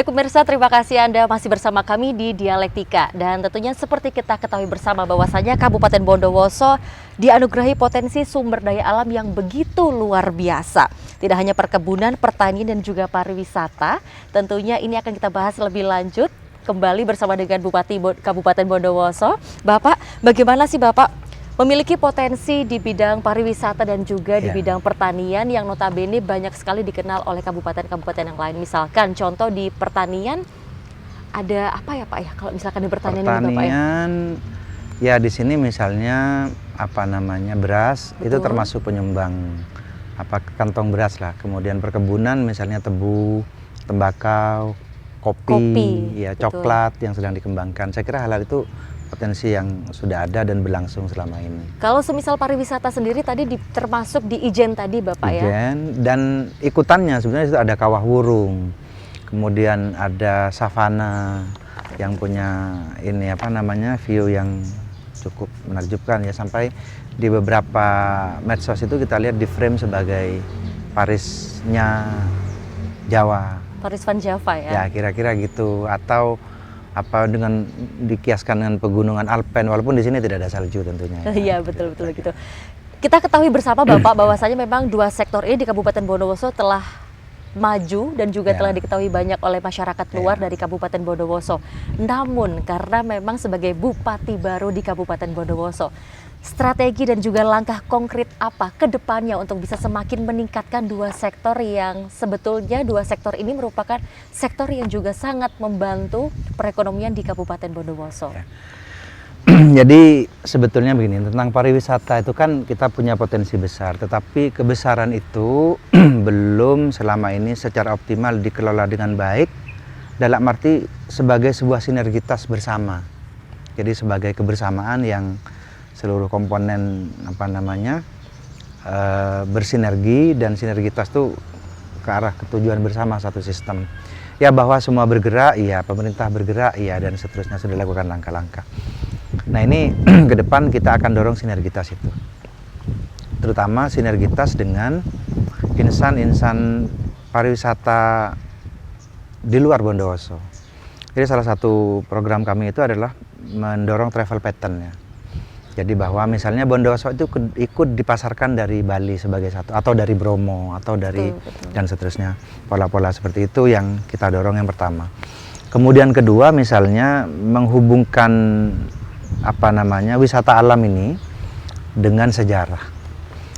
Baik pemirsa, terima kasih Anda masih bersama kami di Dialektika. Dan tentunya seperti kita ketahui bersama bahwasanya Kabupaten Bondowoso dianugerahi potensi sumber daya alam yang begitu luar biasa. Tidak hanya perkebunan, pertanian dan juga pariwisata. Tentunya ini akan kita bahas lebih lanjut kembali bersama dengan Bupati Kabupaten Bondowoso. Bapak, bagaimana sih Bapak memiliki potensi di bidang pariwisata dan juga di bidang pertanian yang notabene banyak sekali dikenal oleh kabupaten-kabupaten yang lain. Misalkan contoh di pertanian ada apa ya Pak ya? Kalau misalkan di pertanian ini Bapak ya? Ya di sini misalnya beras. Betul. Itu termasuk penyumbang kantong beras lah. Kemudian perkebunan misalnya tebu, tembakau, kopi ya, betul. Coklat yang sedang dikembangkan. Saya kira hal-hal itu potensi yang sudah ada dan berlangsung selama ini. Kalau semisal pariwisata sendiri tadi termasuk di Ijen tadi Bapak ya? Ijen, dan ikutannya sebenarnya itu ada kawah wurung, kemudian ada savana yang punya view yang cukup menakjubkan ya, sampai di beberapa medsos itu kita lihat di frame sebagai Parisnya Jawa. Paris Van Java ya? Ya kira-kira gitu, atau dengan dikiaskan dengan pegunungan Alpen, walaupun di sini tidak ada salju tentunya. Iya betul gitu. Kita ketahui bersama Bapak bahwasanya memang dua sektor ini di Kabupaten Bondowoso telah maju dan juga telah diketahui banyak oleh masyarakat luar dari Kabupaten Bondowoso. Namun karena memang sebagai Bupati baru di Kabupaten Bondowoso, strategi dan juga langkah konkret apa ke depannya untuk bisa semakin meningkatkan dua sektor yang sebetulnya dua sektor ini merupakan sektor yang juga sangat membantu perekonomian di Kabupaten Bondowoso. Ya. Jadi sebetulnya begini, tentang pariwisata itu kan kita punya potensi besar, tetapi kebesaran itu belum selama ini secara optimal dikelola dengan baik, dalam arti sebagai sebuah sinergitas bersama. Jadi sebagai kebersamaan yang seluruh komponen bersinergi, dan sinergitas itu ke arah ketujuan bersama satu sistem. Ya bahwa semua bergerak, iya, pemerintah bergerak, iya, dan seterusnya sudah dilakukan langkah-langkah. Nah ini ke depan kita akan dorong sinergitas itu, terutama sinergitas dengan insan-insan pariwisata di luar Bondowoso. Jadi salah satu program kami itu adalah mendorong travel pattern ya. Jadi bahwa misalnya Bondowoso itu ikut dipasarkan dari Bali sebagai satu, atau dari Bromo, atau dari betul. Dan seterusnya. Pola-pola seperti itu yang kita dorong yang pertama. Kemudian kedua misalnya menghubungkan wisata alam ini dengan sejarah.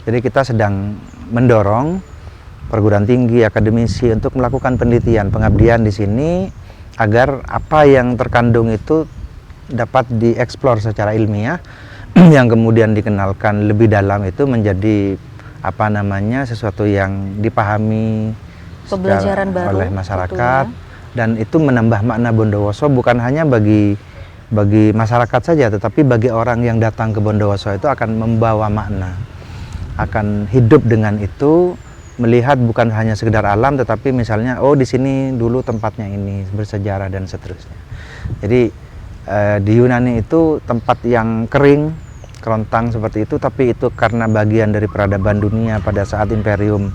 Jadi kita sedang mendorong perguruan tinggi, akademisi untuk melakukan penelitian, pengabdian di sini agar apa yang terkandung itu dapat dieksplor secara ilmiah, yang kemudian dikenalkan lebih dalam itu menjadi sesuatu yang dipahami pembelajaran baru oleh masyarakat, dan itu menambah makna Bondowoso bukan hanya bagi masyarakat saja, tetapi bagi orang yang datang ke Bondowoso itu akan membawa makna, akan hidup dengan itu, melihat bukan hanya sekedar alam, tetapi misalnya di sini dulu tempatnya ini bersejarah dan seterusnya. Jadi di Yunani itu tempat yang kering, kerontang seperti itu, tapi itu karena bagian dari peradaban dunia pada saat Imperium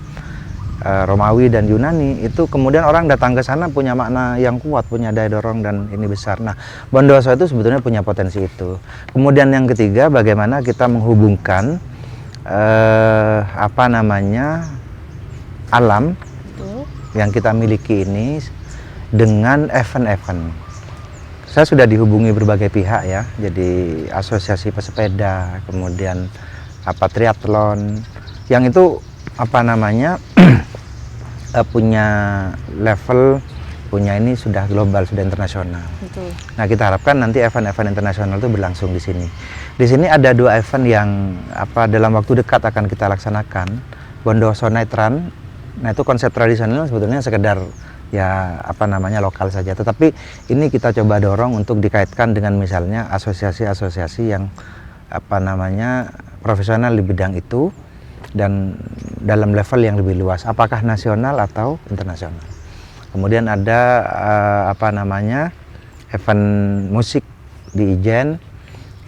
Romawi dan Yunani, itu kemudian orang datang ke sana punya makna yang kuat, punya daya dorong, dan ini besar. Nah, Bondowoso itu sebetulnya punya potensi itu. Kemudian yang ketiga, bagaimana kita menghubungkan alam yang kita miliki ini dengan event-event. Saya sudah dihubungi berbagai pihak ya, jadi asosiasi pesepeda, kemudian triathlon, yang itu punya level, punya ini sudah global, sudah internasional. Betul. Nah kita harapkan nanti event-event internasional itu berlangsung di sini. Di sini ada dua event yang dalam waktu dekat akan kita laksanakan. Bondowoso Night Run. Nah itu konsep tradisional sebetulnya sekedar lokal saja, tetapi ini kita coba dorong untuk dikaitkan dengan misalnya asosiasi-asosiasi yang profesional di bidang itu, dan dalam level yang lebih luas, apakah nasional atau internasional. Kemudian ada event musik di Ijen,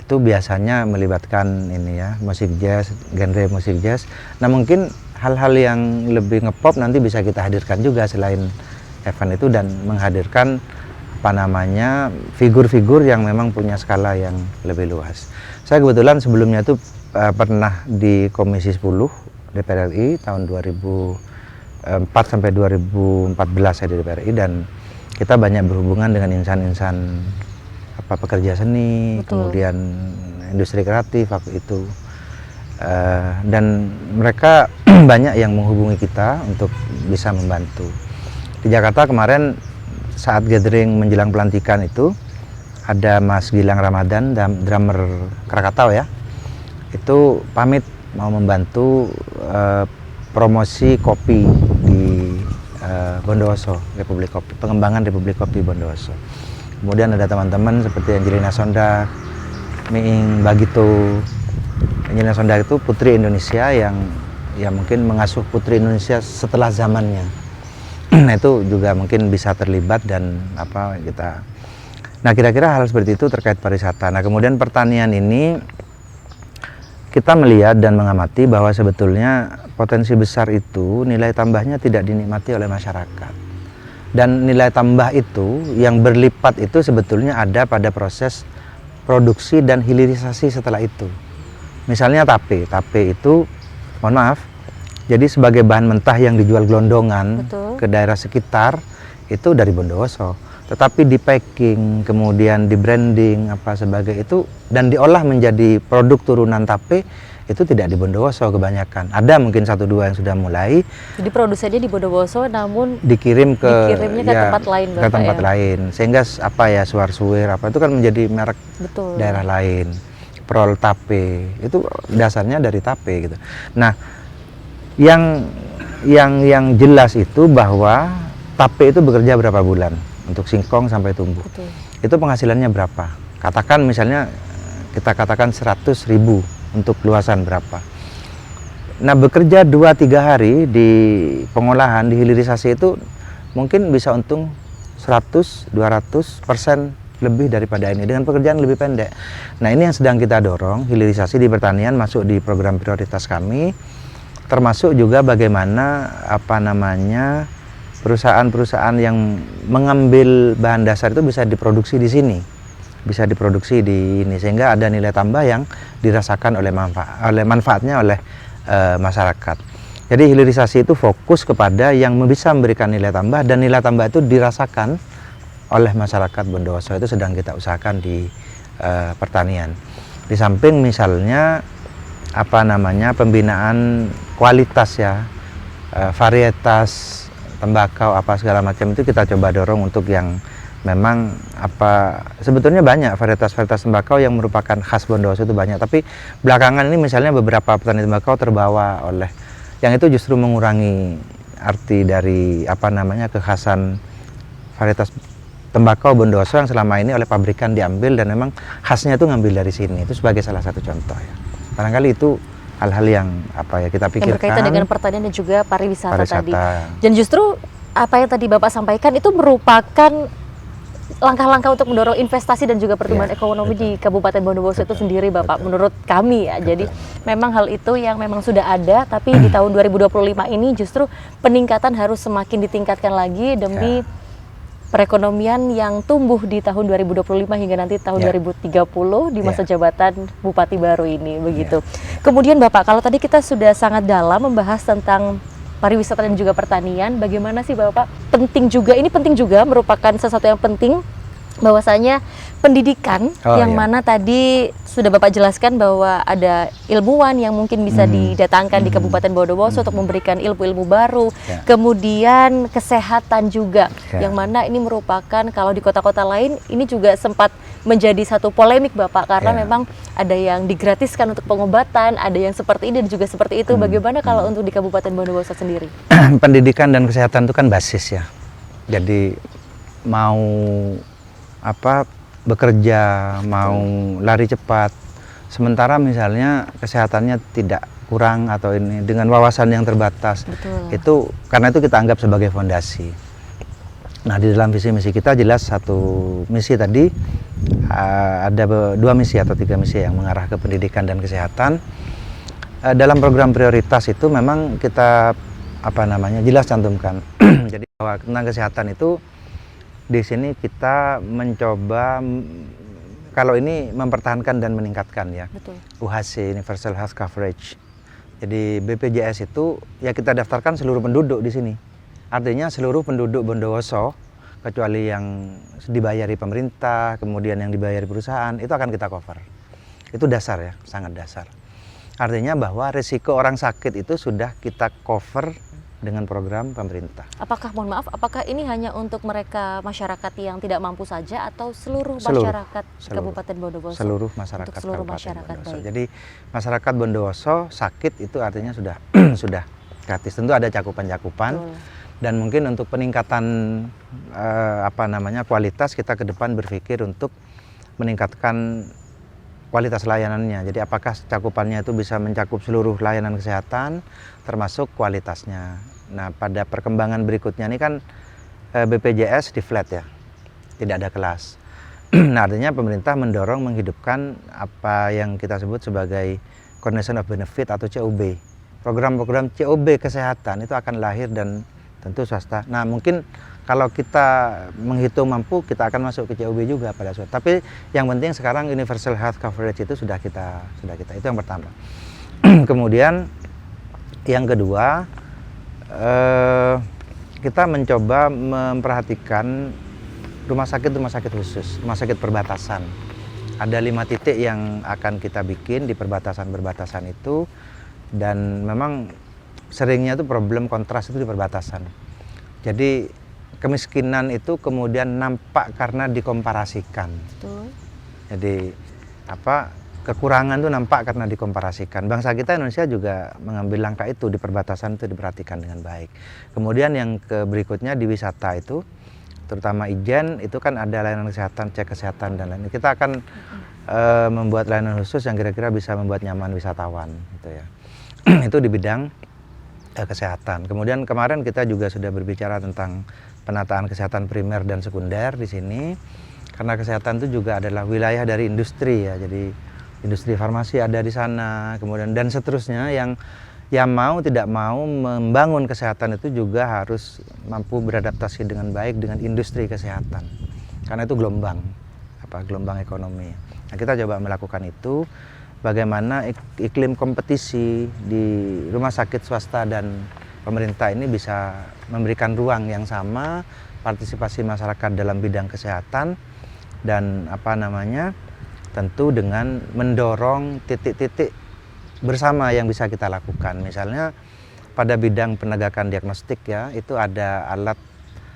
itu biasanya melibatkan musik jazz, genre musik jazz. Nah mungkin hal-hal yang lebih ngepop nanti bisa kita hadirkan juga selain event itu dan menghadirkan apa namanya figur-figur yang memang punya skala yang lebih luas. Saya kebetulan sebelumnya itu pernah di Komisi 10 DPR RI tahun 2004 sampai 2014 saya di DPR RI, dan kita banyak berhubungan dengan insan-insan pekerja seni, kemudian industri kreatif waktu itu. Dan mereka banyak yang menghubungi kita untuk bisa membantu. Di Jakarta kemarin saat gathering menjelang pelantikan itu ada Mas Gilang Ramadan, drummer Krakatau ya, itu pamit mau membantu promosi kopi di Bondowoso, Republik Kopi, pengembangan Republik Kopi Bondowoso. Kemudian ada teman-teman seperti Angelina Sondag, Miing Bagito. Angelina Sondag itu putri Indonesia yang mungkin mengasuh putri Indonesia setelah zamannya. Nah itu juga mungkin bisa terlibat dan kita. Nah kira-kira hal seperti itu terkait pariwisata. Nah kemudian pertanian ini kita melihat dan mengamati bahwa sebetulnya potensi besar itu nilai tambahnya tidak dinikmati oleh masyarakat. Dan nilai tambah itu yang berlipat itu sebetulnya ada pada proses produksi dan hilirisasi setelah itu. Misalnya tape itu, mohon maaf, jadi sebagai bahan mentah yang dijual gelondongan ke daerah sekitar itu dari Bondowoso. Tetapi di packing, kemudian di branding sebagai itu dan diolah menjadi produk turunan tape itu tidak di Bondowoso kebanyakan. Ada mungkin 1-2 yang sudah mulai. Jadi produsennya di Bondowoso namun dikirimnya ke tempat lain, ke tempat lain. Sehingga suar-suwir itu kan menjadi merek daerah lain. Prol tape itu dasarnya dari tape gitu. Nah, yang jelas itu bahwa tape itu bekerja berapa bulan untuk singkong sampai tumbuh. Itu penghasilannya berapa? Katakan misalnya kita katakan 100.000 untuk luasan berapa. Nah bekerja 2-3 hari di pengolahan, di hilirisasi itu mungkin bisa untung 100-200% lebih daripada ini dengan pekerjaan lebih pendek. Nah ini yang sedang kita dorong, hilirisasi di pertanian masuk di program prioritas kami, termasuk juga bagaimana perusahaan-perusahaan yang mengambil bahan dasar itu bisa diproduksi di sini, bisa diproduksi di ini sehingga ada nilai tambah yang dirasakan oleh manfaatnya oleh masyarakat. Jadi hilirisasi itu fokus kepada yang bisa memberikan nilai tambah dan nilai tambah itu dirasakan oleh masyarakat Bondowoso. Itu sedang kita usahakan di pertanian. Di samping misalnya pembinaan kualitas ya, varietas tembakau segala macam itu kita coba dorong untuk yang memang sebetulnya banyak varietas tembakau yang merupakan khas Bondowoso itu banyak, tapi belakangan ini misalnya beberapa petani tembakau terbawa oleh yang itu justru mengurangi arti dari kekhasan varietas tembakau Bondowoso yang selama ini oleh pabrikan diambil dan memang khasnya itu ngambil dari sini. Itu sebagai salah satu contoh ya. Barangkali itu hal-hal yang kita pikirkan. Yang berkaitan dengan pertanian dan juga pariwisata tadi. Dan justru apa yang tadi Bapak sampaikan itu merupakan langkah-langkah untuk mendorong investasi dan juga pertumbuhan ekonomi di Kabupaten Bondowoso itu sendiri Bapak, menurut kami ya. Jadi memang hal itu yang memang sudah ada, tapi di tahun 2025 ini justru peningkatan harus semakin ditingkatkan lagi demi perekonomian yang tumbuh di tahun 2025 hingga nanti tahun 2030 di masa jabatan Bupati baru ini begitu. Kemudian Bapak, kalau tadi kita sudah sangat dalam membahas tentang pariwisata dan juga pertanian, bagaimana sih Bapak penting juga merupakan sesuatu yang penting bahwasanya pendidikan mana tadi sudah Bapak jelaskan bahwa ada ilmuwan yang mungkin bisa didatangkan di Kabupaten Bondowoso untuk memberikan ilmu-ilmu baru, kemudian kesehatan juga yang mana ini merupakan kalau di kota-kota lain ini juga sempat menjadi satu polemik Bapak karena memang ada yang digratiskan untuk pengobatan, ada yang seperti ini dan juga seperti itu. Bagaimana kalau untuk di Kabupaten Bondowoso sendiri? Pendidikan dan kesehatan itu kan basis ya. Jadi mau bekerja, mau lari cepat, sementara misalnya kesehatannya tidak kurang atau ini dengan wawasan yang terbatas. Itu karena itu kita anggap sebagai fondasi. Nah di dalam visi misi kita jelas satu misi tadi ada 2 misi atau 3 misi yang mengarah ke pendidikan dan kesehatan. Dalam program prioritas itu memang kita jelas cantumkan. Jadi bahwa tentang kesehatan itu di sini kita mencoba kalau ini mempertahankan dan meningkatkan ya. Betul. UHC, Universal Health Coverage. Jadi BPJS itu ya kita daftarkan seluruh penduduk di sini. Artinya seluruh penduduk Bondowoso kecuali yang dibayari pemerintah, kemudian yang dibayari perusahaan itu akan kita cover. Itu dasar ya, sangat dasar. Artinya bahwa risiko orang sakit itu sudah kita cover dengan program pemerintah. Apakah, mohon maaf, apakah ini hanya untuk mereka masyarakat yang tidak mampu saja atau seluruh Seluruh. masyarakat Kabupaten Bondowoso? Seluruh masyarakat Untuk seluruh Kabupaten masyarakat, Bondowoso. baik. Jadi masyarakat Bondowoso sakit itu artinya sudah sudah gratis. Tentu ada cakupan-cakupan. Betul. Dan mungkin untuk peningkatan kualitas kita ke depan berpikir untuk meningkatkan kualitas layanannya. Jadi apakah cakupannya itu bisa mencakup seluruh layanan kesehatan termasuk kualitasnya. Nah, pada perkembangan berikutnya ini kan BPJS di flat ya. Tidak ada kelas. Nah, artinya pemerintah mendorong menghidupkan apa yang kita sebut sebagai Coordination of Benefit atau COB. Program-program COB kesehatan itu akan lahir dan tentu swasta. Nah, mungkin kalau kita menghitung mampu, kita akan masuk ke COB juga pada suatu. Tapi yang penting sekarang Universal Health Coverage itu sudah kita itu yang pertama. Kemudian yang kedua, kita mencoba memperhatikan rumah sakit khusus, rumah sakit perbatasan. Ada 5 titik yang akan kita bikin di perbatasan-perbatasan itu, dan memang seringnya itu problem kontras itu di perbatasan. Jadi kemiskinan itu kemudian nampak karena dikomparasikan. Betul. Jadi kekurangan itu nampak karena dikomparasikan. Bangsa kita Indonesia juga mengambil langkah itu di perbatasan itu diperhatikan dengan baik. Kemudian yang berikutnya di wisata itu, terutama Ijen itu kan ada layanan kesehatan, cek kesehatan dan lain-lain. Kita akan membuat layanan khusus yang kira-kira bisa membuat nyaman wisatawan, gitu ya. Itu di bidang kesehatan. Kemudian kemarin kita juga sudah berbicara tentang penataan kesehatan primer dan sekunder di sini, karena kesehatan itu juga adalah wilayah dari industri ya. Jadi industri farmasi ada di sana, kemudian dan seterusnya yang mau tidak mau membangun kesehatan itu juga harus mampu beradaptasi dengan baik dengan industri kesehatan. Karena itu gelombang ekonomi. Nah, kita coba melakukan itu. Bagaimana iklim kompetisi di rumah sakit swasta dan pemerintah ini bisa memberikan ruang yang sama, partisipasi masyarakat dalam bidang kesehatan, dan tentu dengan mendorong titik-titik bersama yang bisa kita lakukan. Misalnya pada bidang penegakan diagnostik ya, itu ada alat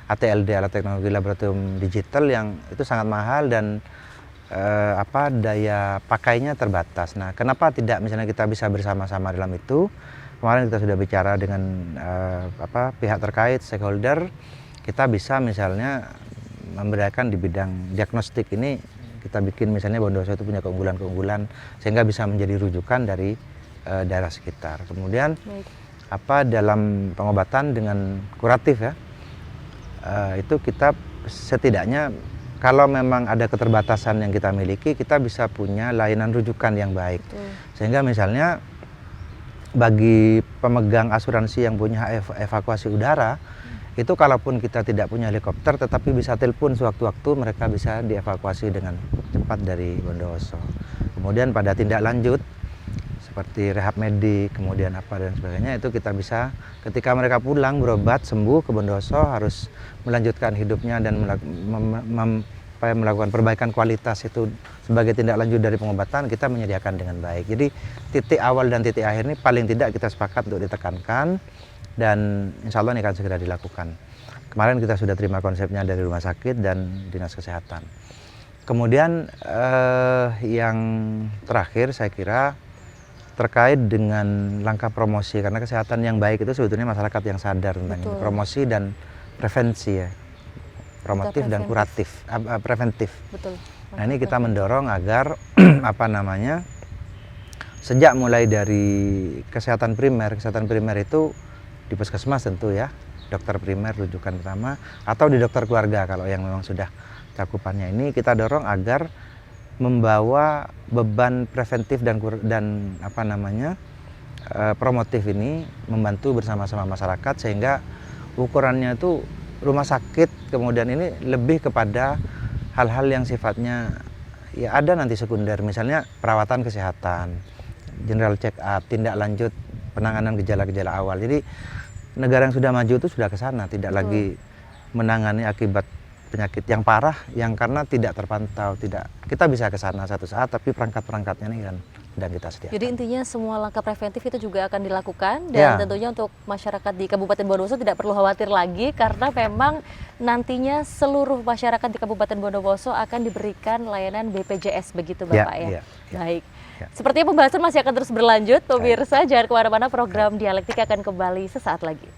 ATLD, alat teknologi laboratorium digital yang itu sangat mahal dan daya pakainya terbatas. Nah, kenapa tidak misalnya kita bisa bersama-sama dalam itu? Kemarin kita sudah bicara dengan pihak terkait, stakeholder, kita bisa misalnya memberdayakan di bidang diagnostik ini, kita bikin misalnya Bondowoso itu punya keunggulan-keunggulan sehingga bisa menjadi rujukan dari daerah sekitar. Kemudian dalam pengobatan dengan kuratif ya, itu kita setidaknya kalau memang ada keterbatasan yang kita miliki, kita bisa punya layanan rujukan yang baik. Sehingga misalnya bagi pemegang asuransi yang punya evakuasi udara, itu kalaupun kita tidak punya helikopter, tetapi bisa telepon sewaktu-waktu, mereka bisa dievakuasi dengan cepat dari Bondowoso. Kemudian pada tindak lanjut, seperti rehab medik, kemudian dan sebagainya, itu kita bisa ketika mereka pulang berobat sembuh ke Bondowoso harus melanjutkan hidupnya dan melakukan perbaikan kualitas itu sebagai tindak lanjut dari pengobatan, kita menyediakan dengan baik. Jadi titik awal dan titik akhir ini paling tidak kita sepakat untuk ditekankan, dan insya Allah ini akan segera dilakukan. Kemarin kita sudah terima konsepnya dari rumah sakit dan dinas kesehatan. Kemudian yang terakhir saya kira terkait dengan langkah promosi, karena kesehatan yang baik itu sebetulnya masyarakat yang sadar tentang ini. Promosi dan prevensi ya, promotif dan kuratif, preventif. Betul. Nah, ini kita mendorong agar sejak mulai dari kesehatan primer itu di puskesmas tentu ya, dokter primer rujukan pertama, atau di dokter keluarga kalau yang memang sudah cakupannya, ini kita dorong agar membawa beban preventif dan promotif ini membantu bersama-sama masyarakat sehingga ukurannya itu rumah sakit kemudian ini lebih kepada hal-hal yang sifatnya ya ada nanti sekunder, misalnya perawatan kesehatan, general check up, tindak lanjut penanganan gejala-gejala awal. Jadi negara yang sudah maju itu sudah ke sana, tidak lagi menangani akibat penyakit yang parah yang karena tidak terpantau, kita bisa ke sana satu saat tapi perangkat-perangkatnya ini kan sedang kita sediakan. Jadi intinya semua langkah preventif itu juga akan dilakukan dan Ya. tentunya untuk masyarakat di Kabupaten Bondowoso tidak perlu khawatir lagi karena memang nantinya seluruh masyarakat di Kabupaten Bondowoso akan diberikan layanan BPJS begitu Bapak ya. Baik. Ya. Sepertinya pembahasan masih akan terus berlanjut, pemirsa jangan kemana-mana, program Dialektika akan kembali sesaat lagi.